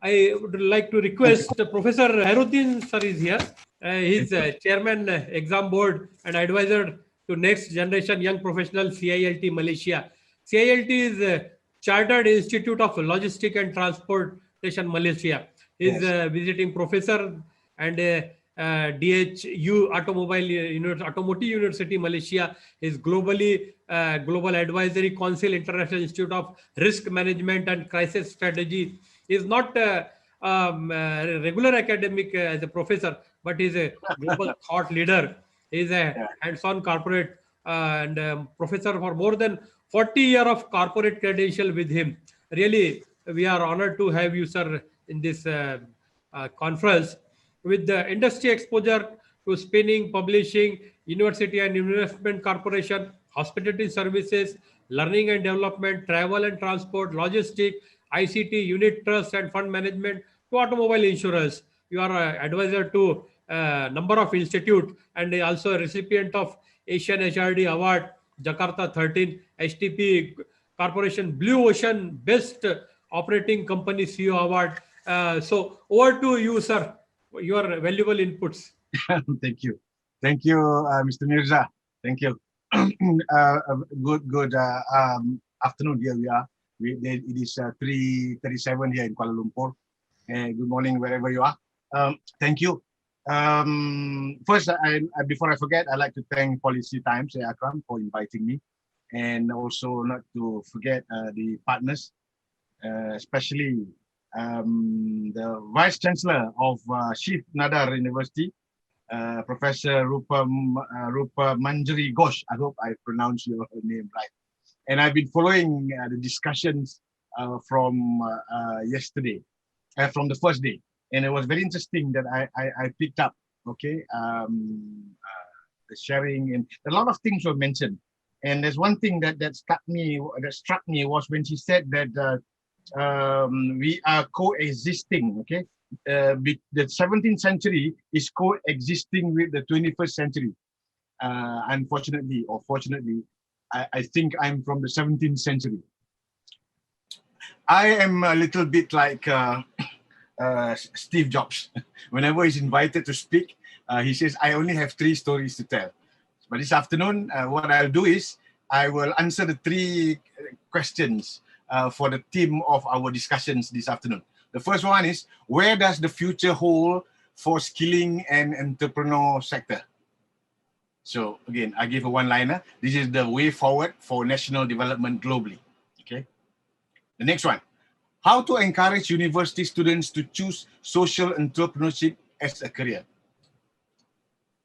I would like to request Professor Khaeruddin sir is here. He's chairman exam board and advisor to next generation young professional CILT Malaysia. CILT is Chartered Institute of Logistics and Transportation Malaysia. He's visiting professor and DHU Automotive University Malaysia is globally Global Advisory Council International Institute of Risk Management and Crisis Strategy. Is not regular academic as a professor, but is a global thought leader. He is a hands-on corporate and professor for more than 40 years of corporate credential with him. Really, we are honored to have you, sir, in this conference. With the industry exposure to spinning, publishing, university and investment corporation, hospitality services, learning and development, travel and transport, logistics, ICT, unit trust and fund management, to automobile insurance. You are an advisor to a number of institutes and also a recipient of Asian HRD Award, Jakarta 13, HTP Corporation Blue Ocean Best Operating Company CEO Award. So over to you, sir. Your valuable inputs. Thank you. Thank you, Mr. Mirza. Thank you. Good afternoon. Here we are. It is 3:37 here in Kuala Lumpur. Good morning, wherever you are. Thank you. First, before I forget, I'd like to thank Policy Times, Akram, for inviting me. And also not to forget the partners, especially the Vice Chancellor of Shiv Nadar University, Professor Rupa Manjari Ghosh. I hope I pronounced your name right. And I've been following the discussions from yesterday, from the first day. And it was very interesting that I picked up, okay, the sharing, and a lot of things were mentioned. And there's one thing that struck me was when she said that we are coexisting, okay? The 17th century is coexisting with the 21st century. Unfortunately, or fortunately, I think I'm from the 17th century. I am a little bit like Steve Jobs. Whenever he's invited to speak, he says, I only have 3 stories to tell. But this afternoon, what I'll do is, I will answer the 3 questions for the theme of our discussions this afternoon. The first one is, where does the future hold for skilling and entrepreneur sector? So again, I give a one-liner. This is the way forward for national development globally. Okay. The next one, how to encourage university students to choose social entrepreneurship as a career.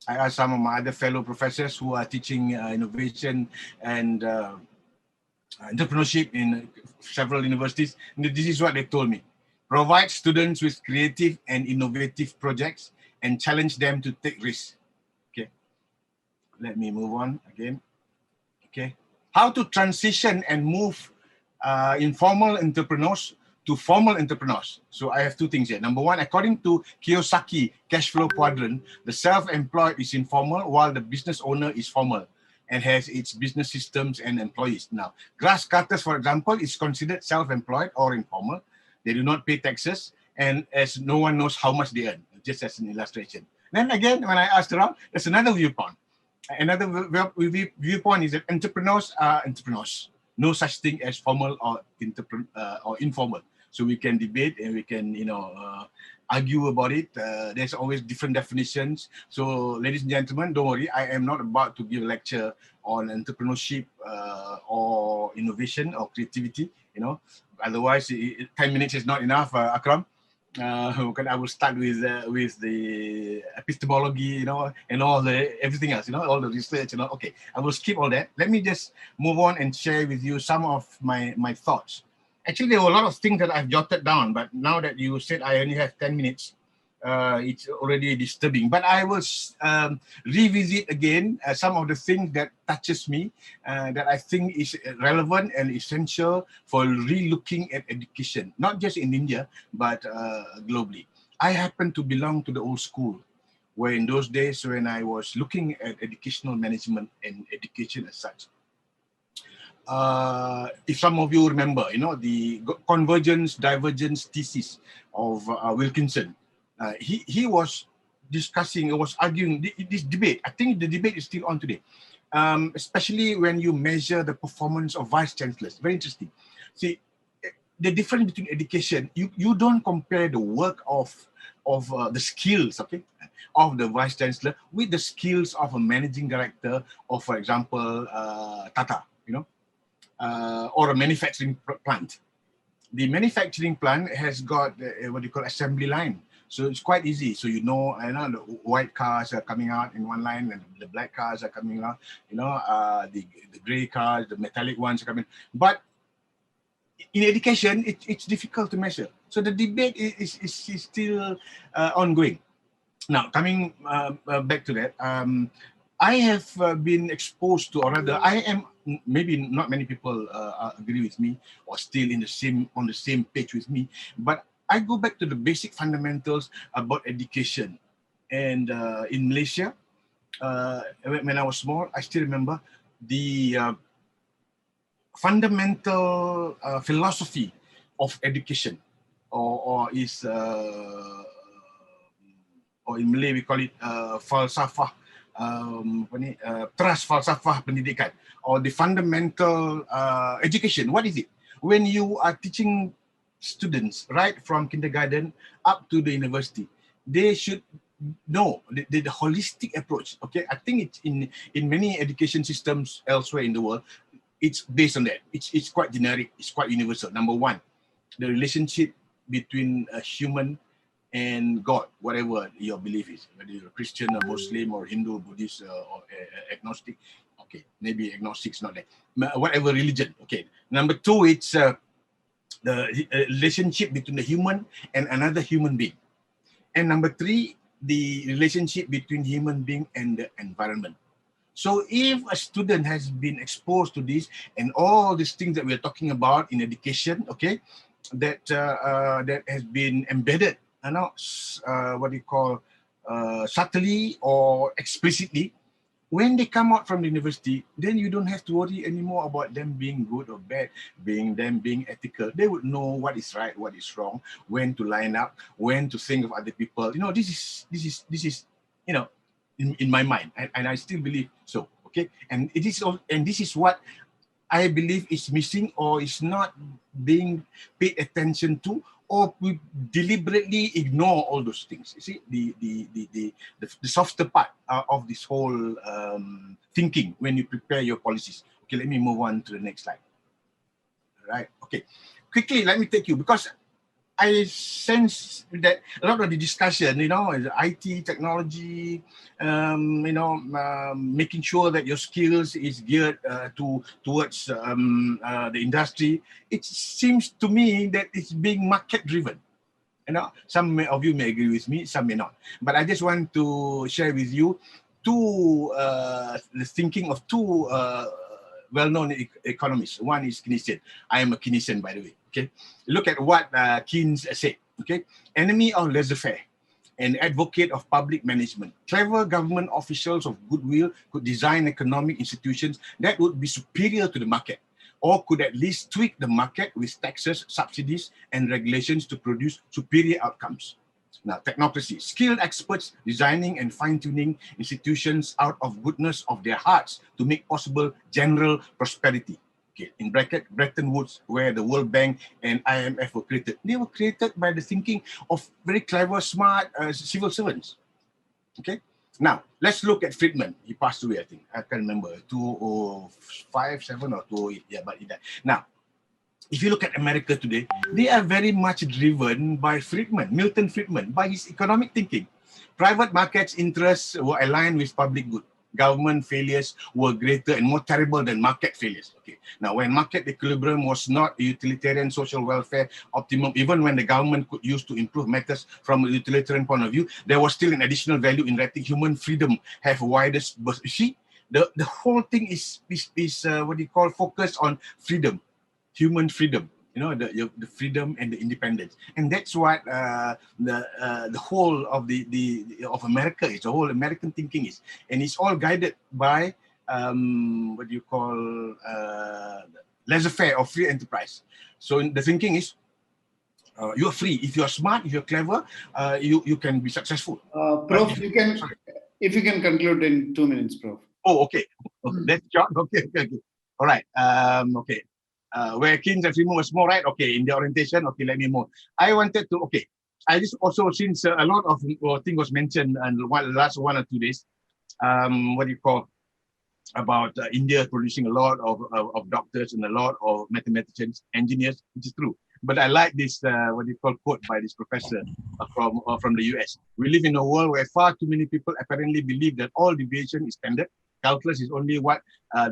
I asked some of my other fellow professors who are teaching innovation and entrepreneurship in several universities. And this is what they told me. Provide students with creative and innovative projects and challenge them to take risks. Okay. Let me move on again. Okay. How to transition and move informal entrepreneurs to formal entrepreneurs. So I have 2 things here. Number one, according to Kiyosaki cash flow quadrant, the self-employed is informal while the business owner is formal and has its business systems and employees. Now, grass cutters, for example, is considered self-employed or informal. They do not pay taxes, and as no one knows how much they earn, just as an illustration. Then again, when I asked around, there's another viewpoint. Another viewpoint is that entrepreneurs are entrepreneurs. No such thing as formal or informal. So we can debate and we can, argue about it. There's always different definitions. So, ladies and gentlemen, don't worry. I am not about to give a lecture on entrepreneurship or innovation or creativity. Otherwise, 10 minutes is not enough, Akram. I will start with the epistemology, and all everything else, all the research, Okay, I will skip all that. Let me just move on and share with you some of my thoughts. Actually, there were a lot of things that I've jotted down, but now that you said I only have 10 minutes, it's already disturbing. But I will revisit again some of the things that touches me, that I think is relevant and essential for relooking at education, not just in India, but globally. I happen to belong to the old school, where in those days when I was looking at educational management and education as such, if some of you remember, the convergence divergence thesis of Wilkinson, he was discussing, was arguing this debate. I think the debate is still on today, especially when you measure the performance of vice chancellors. Very interesting. See, the difference between education, you don't compare the work of the skills, okay, of the vice chancellor with the skills of a managing director of, for example, Tata, or a manufacturing plant. The manufacturing plant has got what you call assembly line. So it's quite easy. So the white cars are coming out in one line and the black cars are coming out, the gray cars, the metallic ones are coming. But in education, it's difficult to measure. So the debate is still ongoing. Now, coming back to that, I have been exposed to, or rather, I am, maybe not many people agree with me or still on the same page with me, but I go back to the basic fundamentals about education. And in Malaysia, when I was small, I still remember the fundamental philosophy of education, or in Malay we call it falsafah, trust falsafah pendidikan, or the fundamental education. What is it? When you are teaching students right from kindergarten up to the university, they should know the holistic approach. Okay, I think it's in many education systems elsewhere in the world, it's based on that. It's quite generic. It's quite universal. Number one, the relationship between a human and God, whatever your belief is, whether you're a Christian, or Muslim, or Hindu, Buddhist, or agnostic. Okay, maybe agnostic's not that. Whatever religion. Okay. Number two, it's the relationship between the human and another human being. And number three, the relationship between human being and the environment. So if a student has been exposed to this and all these things that we're talking about in education, okay, that has been embedded, what you call subtly or explicitly, when they come out from the university, then you don't have to worry anymore about them being good or bad, being ethical. They would know what is right, what is wrong, when to line up, when to think of other people. This is in my mind, and I still believe so. Okay, and this is what I believe is missing or is not being paid attention to, or we deliberately ignore all those things. You see, the softer part of this whole thinking when you prepare your policies. Okay, let me move on to the next slide. Right. Okay, quickly, let me take you, because I sense that a lot of the discussion, IT, technology, making sure that your skills is geared towards the industry. It seems to me that it's being market driven. Some of you may agree with me, some may not. But I just want to share with you the thinking of two well-known economists. One is Keynesian. I am a Keynesian, by the way. Okay, look at what Keynes said. Okay, enemy of laissez-faire and advocate of public management. Clever government officials of goodwill could design economic institutions that would be superior to the market, or could at least tweak the market with taxes, subsidies, and regulations to produce superior outcomes. Now, technocracy, skilled experts designing and fine-tuning institutions out of goodness of their hearts to make possible general prosperity. Okay, in bracket, Bretton Woods, where the World Bank and IMF were created. They were created by the thinking of very clever, smart civil servants. Okay, now let's look at Friedman. He passed away, I think. I can't remember, 2005, 7 or 2008. Yeah, but he died. Now, if you look at America today, they are very much driven by Friedman, Milton Friedman, by his economic thinking. Private markets' interests were aligned with public good. Government failures were greater and more terrible than market failures. Okay. Now, when market equilibrium was not a utilitarian social welfare optimum, even when the government could use to improve matters from a utilitarian point of view, there was still an additional value in letting human freedom have widest burst. You see, the whole thing is what you call focused on freedom, human freedom. The freedom and the independence, and that's what the whole of of America is. The whole American thinking is, and it's all guided by what you call laissez-faire or free enterprise. So the thinking is, you are free. If you are smart, if you're clever, you can be successful. Prof, if you can conclude in 2 minutes, Prof. Oh, okay. That's short. Okay. All right. Okay. Where kings and freemen was more, right? Okay. In the orientation, okay, let me move. I wanted to, okay. I just also, since a lot of things was mentioned in the last 1 or 2 days, what do you call, about India producing a lot of doctors and a lot of mathematicians, engineers, which is true. But I like this, what do you call, quote by this professor from the US. We live in a world where far too many people apparently believe that all deviation is standard. Calculus is only what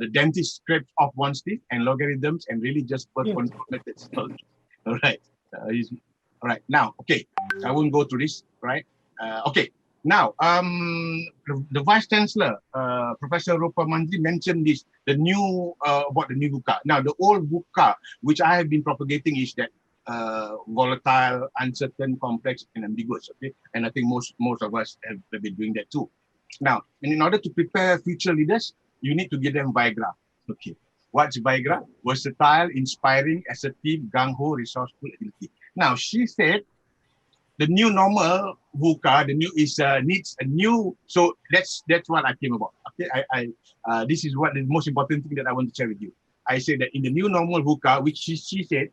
the dentist scrapes off one's teeth, and logarithms and really just birth control methods. All right. All right. Now, okay. I won't go through this, right? Okay. Now, the Vice Chancellor, Professor Rupa Mandri, mentioned this, the new, about the new VUCA. Now, the old VUCA, which I have been propagating, is that volatile, uncertain, complex, and ambiguous, okay? And I think most of us have been doing that too. Now, and in order to prepare future leaders, you need to give them Viagra, okay? What's Viagra? Versatile, inspiring, assertive, gung-ho, resourceful, agility. Now, she said, the new normal VUCA, the new is needs a new. So that's what I came about. Okay, this is what the most important thing that I want to share with you. I say that in the new normal VUCA, which she said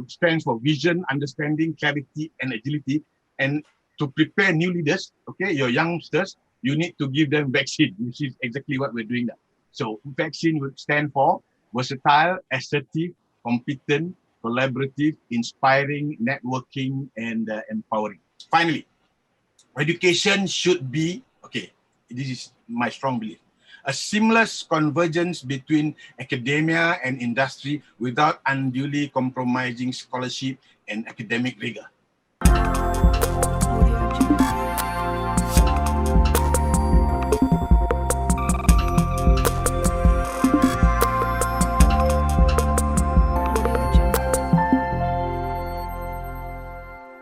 stands for vision, understanding, clarity, and agility. And to prepare new leaders, okay, your youngsters, you need to give them vaccine, which is exactly what we're doing now. So vaccine would stand for versatile, assertive, competent, collaborative, inspiring, networking, and empowering. Finally, education should be, okay, this is my strong belief, a seamless convergence between academia and industry without unduly compromising scholarship and academic rigor.